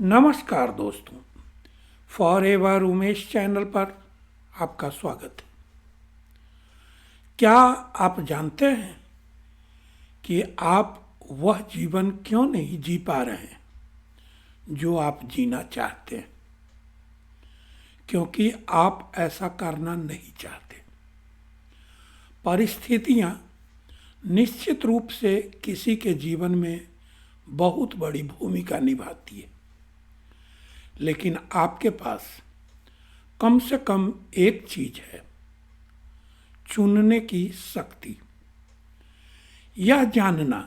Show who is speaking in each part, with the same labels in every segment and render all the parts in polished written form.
Speaker 1: नमस्कार दोस्तों, forever Umesh channel पर आपका स्वागत है। क्या आप जानते हैं कि आप वह जीवन क्यों नहीं जी पा रहे हैं जो आप जीना चाहते हैं? क्योंकि आप ऐसा करना नहीं चाहते। परिस्थितियां निश्चित रूप से किसी के जीवन में बहुत बड़ी भूमिका निभाती है, लेकिन आपके पास कम से कम एक चीज है, चुनने की शक्ति। यह जानना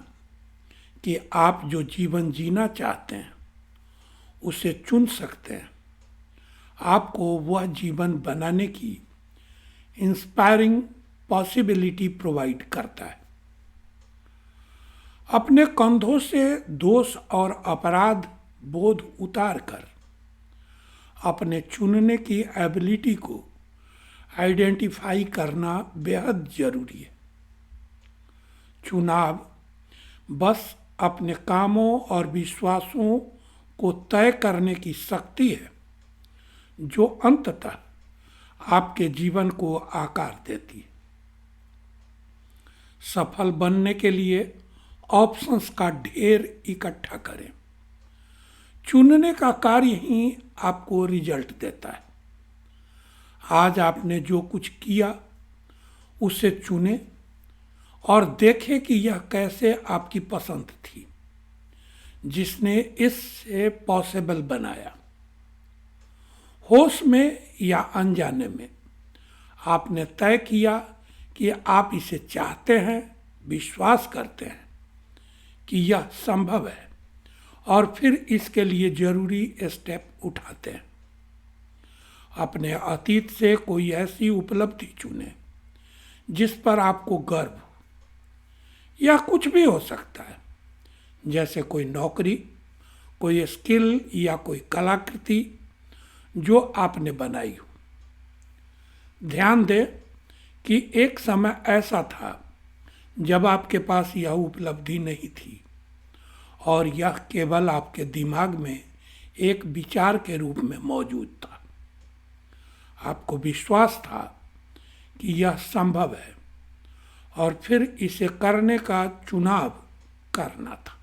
Speaker 1: कि आप जो जीवन जीना चाहते हैं उसे चुन सकते हैं, आपको वह जीवन बनाने की इंस्पायरिंग पॉसिबिलिटी प्रोवाइड करता है। अपने कंधों से दोष और अपराध बोध उतार कर अपने चुनने की एबिलिटी को आइडेंटिफाई करना बेहद जरूरी है। चुनाव बस अपने कामों और विश्वासों को तय करने की शक्ति है जो अंततः आपके जीवन को आकार देती है। सफल बनने के लिए ऑप्शंस का ढेर इकट्ठा करें। चुनने का कार्य ही आपको रिजल्ट देता है। आज आपने जो कुछ किया उसे चुने और देखें कि यह कैसे आपकी पसंद थी जिसने इससे पॉसिबल बनाया। होश में या अनजाने में आपने तय किया कि आप इसे चाहते हैं, विश्वास करते हैं कि यह संभव है और फिर इसके लिए जरूरी स्टेप उठाते हैं। अपने अतीत से कोई ऐसी उपलब्धि चुनें जिस पर आपको गर्व हो। यह कुछ भी हो सकता है, जैसे कोई नौकरी, कोई स्किल या कोई कलाकृति जो आपने बनाई हो। ध्यान दें कि एक समय ऐसा था जब आपके पास यह उपलब्धि नहीं थी और यह केवल आपके दिमाग में एक विचार के रूप में मौजूद था। आपको विश्वास था कि यह संभव है और फिर इसे करने का चुनाव करना था।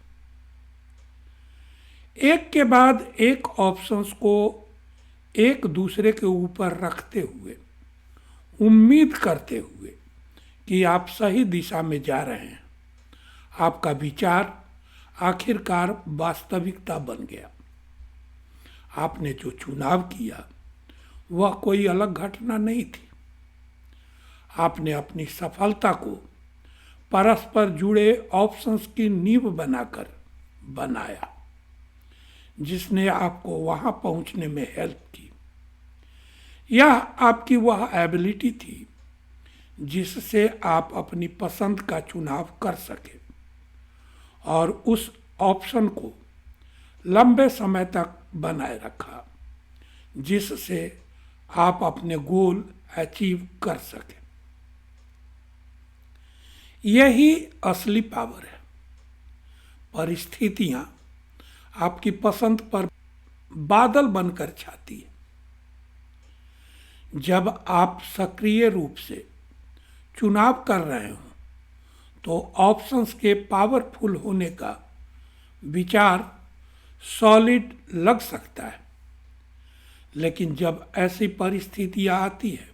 Speaker 1: एक के बाद एक ऑप्शंस को एक दूसरे के ऊपर रखते हुए, उम्मीद करते हुए कि आप सही दिशा में जा रहे हैं, आपका विचार आखिरकार वास्तविकता बन गया। आपने जो चुनाव किया वह कोई अलग घटना नहीं थी। आपने अपनी सफलता को परस्पर जुड़े ऑप्शंस की नींव बनाकर बनाया, जिसने आपको वहां पहुंचने में हेल्प की। यह आपकी वह एबिलिटी थी जिससे आप अपनी पसंद का चुनाव कर सके और उस ऑप्शन को लंबे समय तक बनाए रखा, जिससे आप अपने गोल अचीव कर सके। यही असली पावर है। परिस्थितियां आपकी पसंद पर बादल बनकर छाती है। जब आप सक्रिय रूप से चुनाव कर रहे हो तो ऑप्शंस के पावरफुल होने का विचार सॉलिड लग सकता है, लेकिन जब ऐसी परिस्थितियां आती है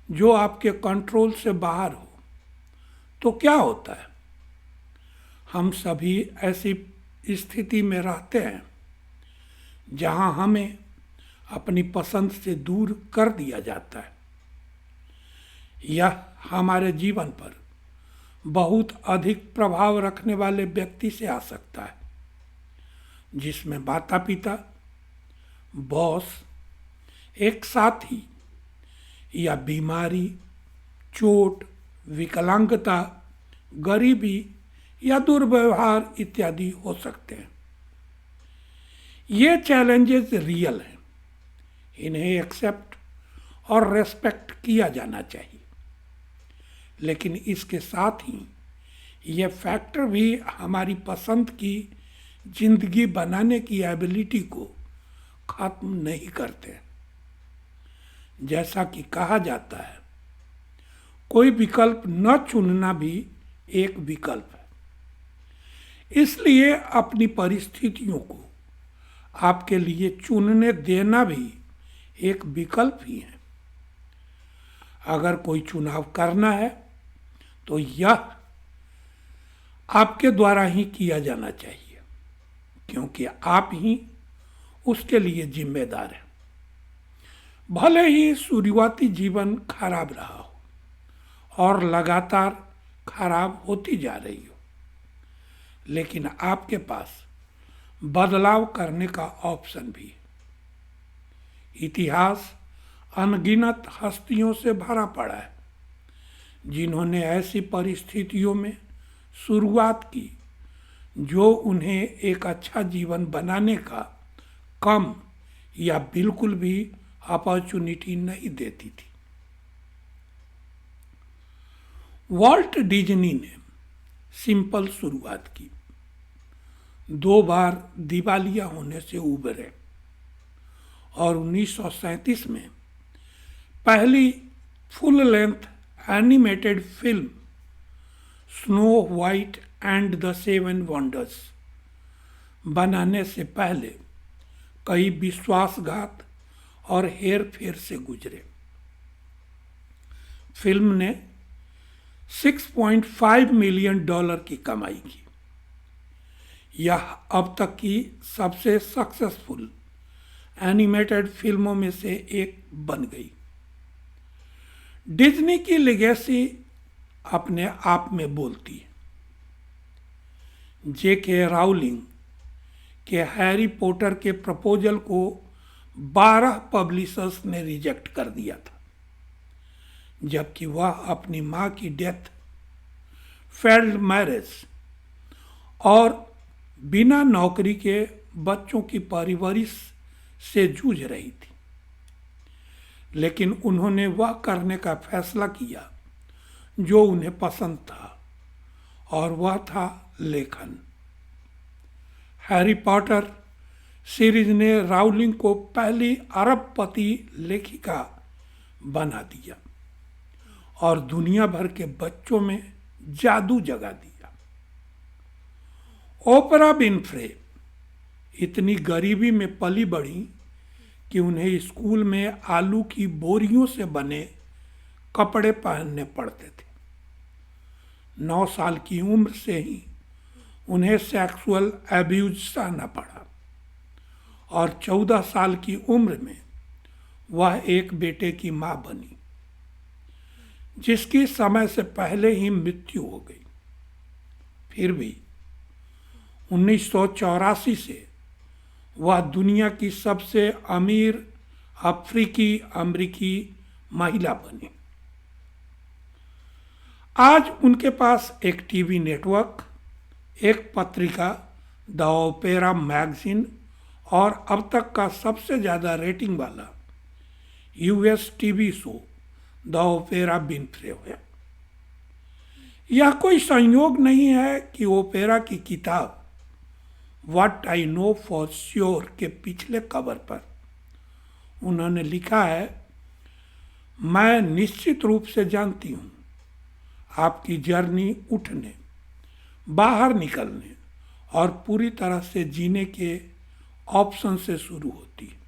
Speaker 1: जो आपके कंट्रोल से बाहर हो तो क्या होता है? हम सभी ऐसी स्थिति में रहते हैं जहां हमें अपनी पसंद से दूर कर दिया जाता है। यह हमारे जीवन पर बहुत अधिक प्रभाव रखने वाले व्यक्ति से आ सकता है, जिसमें माता पिता, बॉस, एक साथी या बीमारी, चोट, विकलांगता, गरीबी या दुर्व्यवहार इत्यादि हो सकते हैं। ये चैलेंजेस रियल हैं, इन्हें एक्सेप्ट और रेस्पेक्ट किया जाना चाहिए, लेकिन इसके साथ ही ये फैक्टर भी हमारी पसंद की जिंदगी बनाने की एबिलिटी को खत्म नहीं करते। जैसा कि कहा जाता है, कोई विकल्प न चुनना भी एक विकल्प है। इसलिए अपनी परिस्थितियों को आपके लिए चुनने देना भी एक विकल्प ही है। अगर कोई चुनाव करना है तो यह आपके द्वारा ही किया जाना चाहिए, क्योंकि आप ही उसके लिए जिम्मेदार हैं। भले ही शुरुआती जीवन खराब रहा हो और लगातार खराब होती जा रही हो, लेकिन आपके पास बदलाव करने का ऑप्शन भी है। इतिहास अनगिनत हस्तियों से भरा पड़ा है जिन्होंने ऐसी परिस्थितियों में शुरुआत की जो उन्हें एक अच्छा जीवन बनाने का कम या बिल्कुल भी अपॉर्चुनिटी नहीं देती थी। वॉल्ट डिज्नी ने सिंपल शुरुआत की, 2 बार दिवालिया होने से उबरे और 1937 में पहली full length animated film snow white and the 7 wonders बनाने से पहले कई विश्वासघात और हेर फेर से गुजरे। फिल्म ने $6.5 मिलियन की कमाई की। यह अब तक की सबसे सक्सेसफुल एनिमेटेड फिल्मों में से एक बन गई। डिज्नी की लेगेसी अपने आप में बोलती है। J.K. राउलिंग के हैरी पॉटर के प्रपोजल को 12 पब्लिशर्स ने रिजेक्ट कर दिया था, जबकि वह अपनी मां की डेथ, फेल्ड मैरिज और बिना नौकरी के बच्चों की परवरिश से जूझ रही थी। लेकिन उन्होंने वह करने का फैसला किया जो उन्हें पसंद था, और वह था लेखन। हैरी पॉटर सीरीज ने राउलिंग को पहली अरबपति लेखिका बना दिया और दुनिया भर के बच्चों में जादू जगा दिया। ओपरा विन्फ्रे इतनी गरीबी में पली बढ़ी कि उन्हें स्कूल में आलू की बोरियों से बने कपड़े पहनने पड़ते थे। 9 साल की उम्र से ही उन्हें सेक्सुअल एब्यूज सहना पड़ा और 14 साल की उम्र में वह एक बेटे की मां बनी, जिसकी समय से पहले ही मृत्यु हो गई। फिर भी 1984 से वह दुनिया की सबसे अमीर अफ्रीकी अमेरिकी महिला बनी। आज उनके पास एक टीवी नेटवर्क, एक पत्रिका द ओपेरा मैगजीन और अब तक का सबसे ज़्यादा रेटिंग वाला US TV show the opera Winfrey है। यह कोई संयोग नहीं है कि ओपेरा की किताब what I know for sure के पिछले कवर पर उन्होंने लिखा है, मैं निश्चित रूप से जानती हूँ आपकी जर्नी उठने, बाहर निकलने और पूरी तरह से जीने के ऑप्शन से शुरू होती है।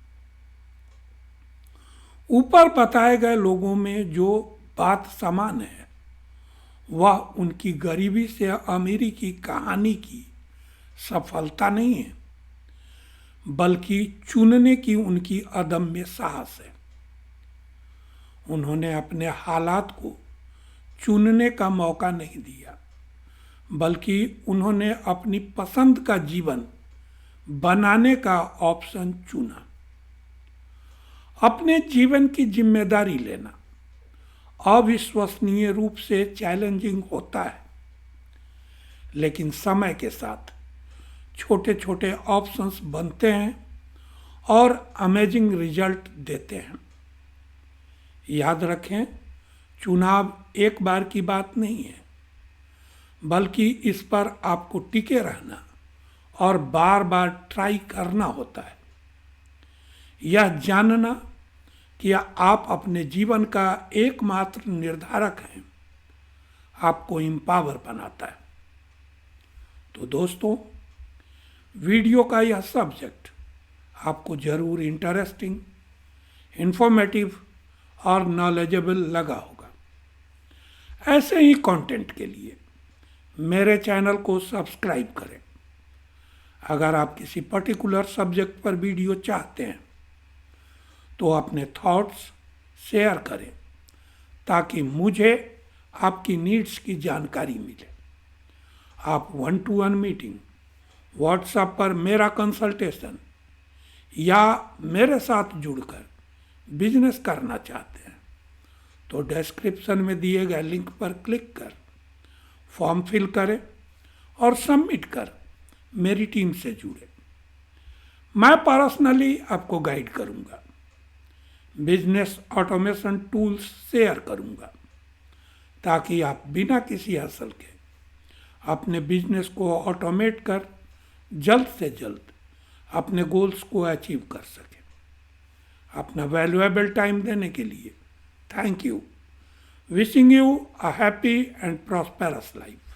Speaker 1: ऊपर बताए गए लोगों में जो बात समान है वह उनकी गरीबी से अमीरी की कहानी की सफलता नहीं है, बल्कि चुनने की उनकी अदम्य साहस है। उन्होंने अपने हालात को चुनने का मौका नहीं दिया, बल्कि उन्होंने अपनी पसंद का जीवन बनाने का ऑप्शन चुना। अपने जीवन की जिम्मेदारी लेना अविश्वसनीय रूप से चैलेंजिंग होता है, लेकिन समय के साथ छोटे छोटे ऑप्शंस बनते हैं और अमेजिंग रिजल्ट देते हैं। याद रखें, चुनाव एक बार की बात नहीं है, बल्कि इस पर आपको टिके रहना और बार बार ट्राई करना होता है। यह जानना कि आप अपने जीवन का एकमात्र निर्धारक हैं आपको एम्पावर बनाता है। तो दोस्तों, वीडियो का यह सब्जेक्ट आपको जरूर इंटरेस्टिंग, इंफॉर्मेटिव और नॉलेजेबल लगा होगा। ऐसे ही कंटेंट के लिए मेरे चैनल को सब्सक्राइब करें। अगर आप किसी पर्टिकुलर सब्जेक्ट पर वीडियो चाहते हैं तो अपने थॉट्स शेयर करें ताकि मुझे आपकी नीड्स की जानकारी मिले। आप 1-to-1 मीटिंग, व्हाट्सएप पर मेरा कंसल्टेशन या मेरे साथ जुड़कर बिजनेस करना चाहते हैं तो डिस्क्रिप्शन में दिए गए लिंक पर क्लिक कर फॉर्म फिल करें और सबमिट कर मेरी टीम से जुड़े। मैं पर्सनली आपको गाइड करूंगा, बिजनेस ऑटोमेशन टूल्स शेयर करूंगा ताकि आप बिना किसी हसल के अपने बिजनेस को ऑटोमेट कर जल्द से जल्द अपने गोल्स को अचीव कर सकें। अपना वैल्यूएबल टाइम देने के लिए thank you. Wishing you a happy and prosperous life.